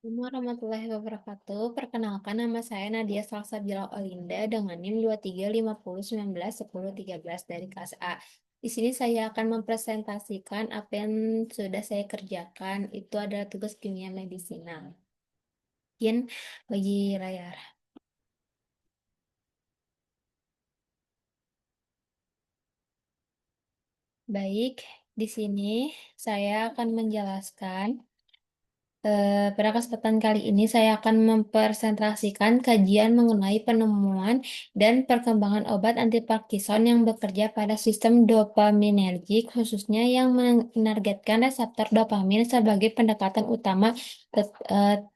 Assalamualaikum warahmatullahi wabarakatuh. Perkenalkan, nama saya Nadia Salsabila Olinda dengan NIM 2350191013 dari kelas A. Di sini saya akan mempresentasikan apa yang sudah saya kerjakan. Itu adalah tugas kimia medisinal. Mungkin bagi Raya. Baik, di sini saya akan menjelaskan. Pada kesempatan kali ini saya akan mempresentasikan kajian mengenai penemuan dan perkembangan obat anti Parkinson yang bekerja pada sistem dopaminergic, khususnya yang menargetkan reseptor dopamin sebagai pendekatan utama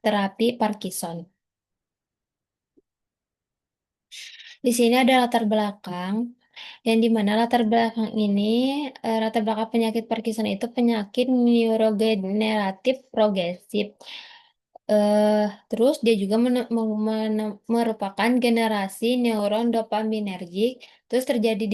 terapi Parkinson. Di sini ada latar belakang, yang dimana latar belakang penyakit Parkinson itu penyakit neurogeneratif progresif. Terus dia juga merupakan generasi neuron dopaminergic. Terus terjadi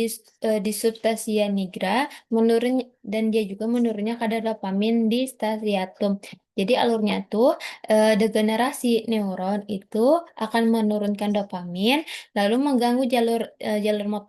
disuptasia nigra, menurun dan dia juga menurunnya kadar dopamin di striatum. Jadi alurnya tuh degenerasi neuron itu akan menurunkan dopamin, lalu mengganggu jalur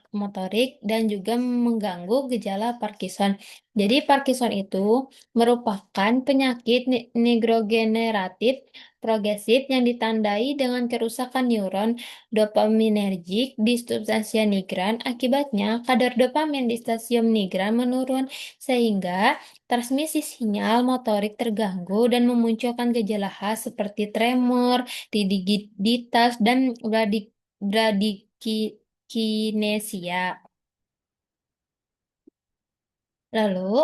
motorik dan juga mengganggu gejala Parkinson. Jadi Parkinson itu merupakan penyakit neurogeneratif progresif yang ditandai dengan kerusakan neuron dopaminergic di substansia nigran. Akibatnya, kadar dopamin di stasiun nigran menurun sehingga transmisi sinyal motorik terganggu dan memunculkan gejala khas seperti tremor, rigiditas, dan bradykinesia. Lalu,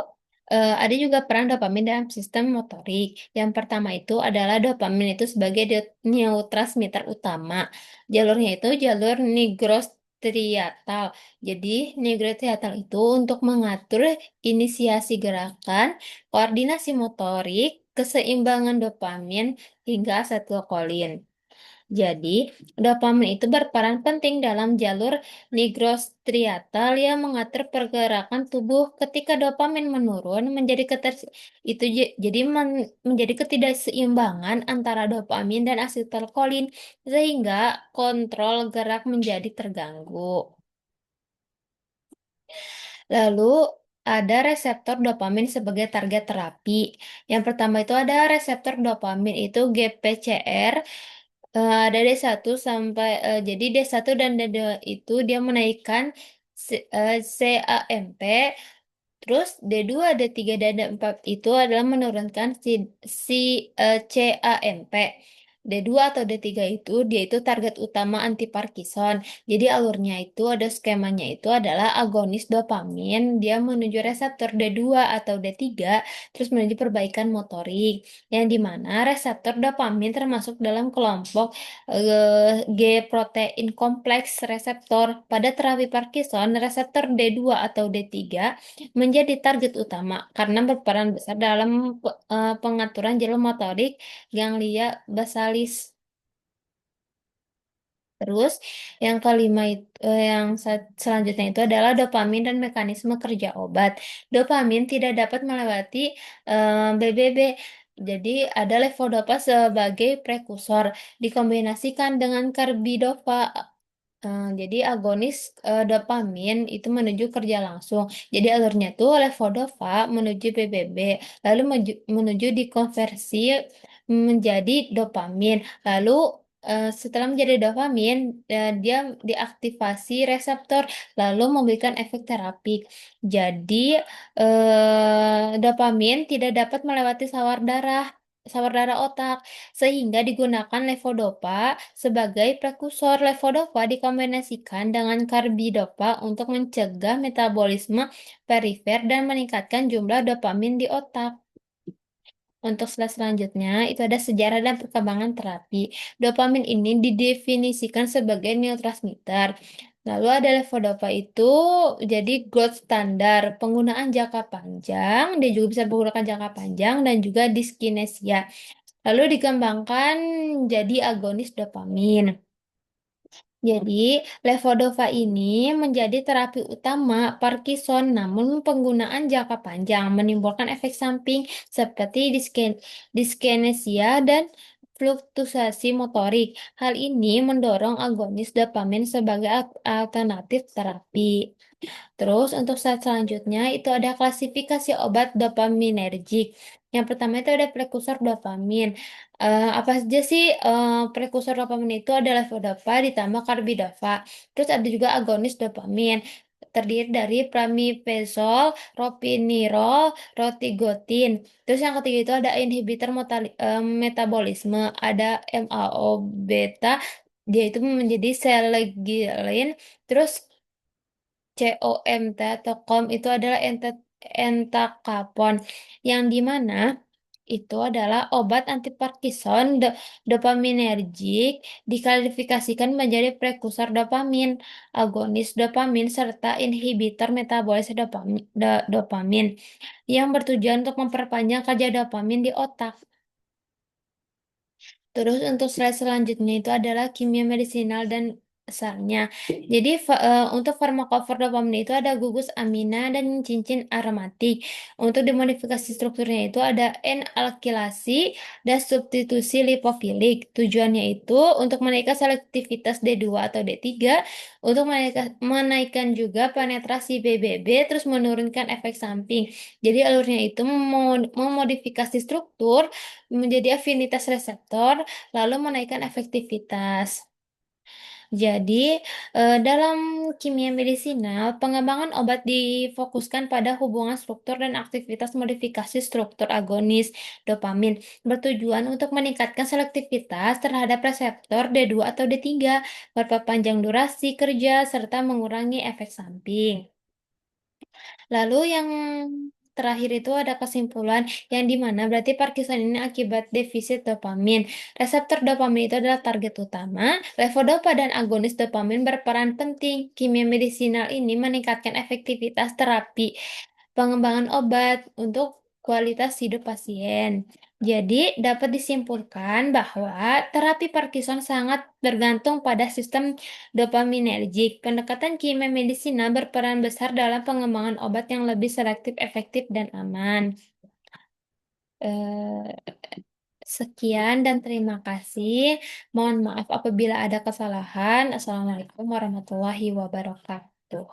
ada juga peran dopamin dalam sistem motorik. Yang pertama itu adalah dopamin itu sebagai neurotransmitter utama. Jalurnya itu jalur nigrostriatal. Jadi, nigrostriatal itu untuk mengatur inisiasi gerakan, koordinasi motorik, keseimbangan dopamin, hingga asetilkolin. Jadi, dopamin itu berperan penting dalam jalur nigrostriatal yang mengatur pergerakan tubuh. Ketika dopamin menurun, menjadi ketidakseimbangan antara dopamin dan asetilkolin sehingga kontrol gerak menjadi terganggu. Lalu ada reseptor dopamin sebagai target terapi. Yang pertama itu ada reseptor dopamin itu GPCR. Ada D1 sampai jadi D1 dan D2 itu dia menaikkan CAMP. Terus D2, D3, dan D4 itu adalah menurunkan CAMP. D2 atau D3 itu dia itu target utama anti Parkinson. Jadi alurnya itu ada skemanya itu adalah agonis dopamin, dia menuju reseptor D2 atau D3 terus menuju perbaikan motorik. Yang dimana reseptor dopamin termasuk dalam kelompok G protein kompleks reseptor. Pada terapi Parkinson, reseptor D2 atau D3 menjadi target utama karena berperan besar dalam pengaturan jalur motorik ganglia basalis. Terus yang kelima selanjutnya itu adalah dopamin dan mekanisme kerja obat. Dopamin tidak dapat melewati BBB. Jadi ada levodopa sebagai prekursor dikombinasikan dengan karbidopa. Jadi agonis dopamin itu menuju kerja langsung. Jadi alurnya tuh levodopa menuju BBB, lalu menuju dikonversi menjadi dopamin. Lalu setelah menjadi dopamin, dia diaktifasi reseptor, lalu memberikan efek terapik. Jadi dopamin tidak dapat melewati sawar darah otak, sehingga digunakan levodopa sebagai prekursor. Levodopa dikombinasikan dengan karbidopa untuk mencegah metabolisme perifer dan meningkatkan jumlah dopamin di otak. Untuk slide selanjutnya, itu ada sejarah dan perkembangan terapi. Dopamin ini didefinisikan sebagai neurotransmitter. Lalu ada levodopa itu jadi gold standar penggunaan jangka panjang. Dia juga bisa menggunakan jangka panjang dan juga dyskinesia. Lalu dikembangkan jadi agonis dopamin. Jadi, levodopa ini menjadi terapi utama Parkinson, namun penggunaan jangka panjang menimbulkan efek samping seperti dyskinesia dan fluktuasi motorik. Hal ini mendorong agonis dopamin sebagai alternatif terapi. Terus untuk saat selanjutnya itu ada klasifikasi obat dopaminergic. Yang pertama itu ada prekursor dopamin. Apa saja sih prekursor dopamin itu ada levodopa ditambah carbidopa. Terus ada juga agonis dopamin. Terdiri dari pramiprazole, ropinirol, rotigotin. Terus yang ketiga itu ada inhibitor metabolisme, ada MAO beta, dia itu menjadi selegiline. Terus COMT atau COM itu adalah entacapone, yang di mana itu adalah obat anti Parkinson dopaminergic diklasifikasikan menjadi prekursor dopamin, agonis dopamin, serta inhibitor metabolis dopamin yang bertujuan untuk memperpanjang kerja dopamin di otak. Terus untuk slide selanjutnya itu adalah kimia medisinal dan asalnya. Jadi untuk farmakofor dopamin itu ada gugus amina dan cincin aromatik. Untuk dimodifikasi strukturnya itu ada N-alkilasi dan substitusi lipofilik. Tujuannya itu untuk menaikkan selektivitas D2 atau D3, untuk menaikkan juga penetrasi BBB, terus menurunkan efek samping. Jadi alurnya itu memodifikasi struktur menjadi afinitas reseptor lalu menaikkan efektivitas. Jadi, dalam kimia medisinal, pengembangan obat difokuskan pada hubungan struktur dan aktivitas modifikasi struktur agonis dopamin, bertujuan untuk meningkatkan selektivitas terhadap reseptor D2 atau D3, memperpanjang durasi kerja, serta mengurangi efek samping. Lalu yang terakhir itu ada kesimpulan yang dimana berarti Parkinson ini akibat defisit dopamin. Reseptor dopamin itu adalah target utama. Levodopa dan agonis dopamin berperan penting. Kimia medisinal ini meningkatkan efektivitas terapi pengembangan obat untuk kualitas hidup pasien. Jadi, dapat disimpulkan bahwa terapi Parkinson sangat bergantung pada sistem dopaminergic. Pendekatan kimia medisinal berperan besar dalam pengembangan obat yang lebih selektif, efektif, dan aman. Eh, Sekian dan terima kasih. Mohon maaf apabila ada kesalahan. Assalamualaikum warahmatullahi wabarakatuh.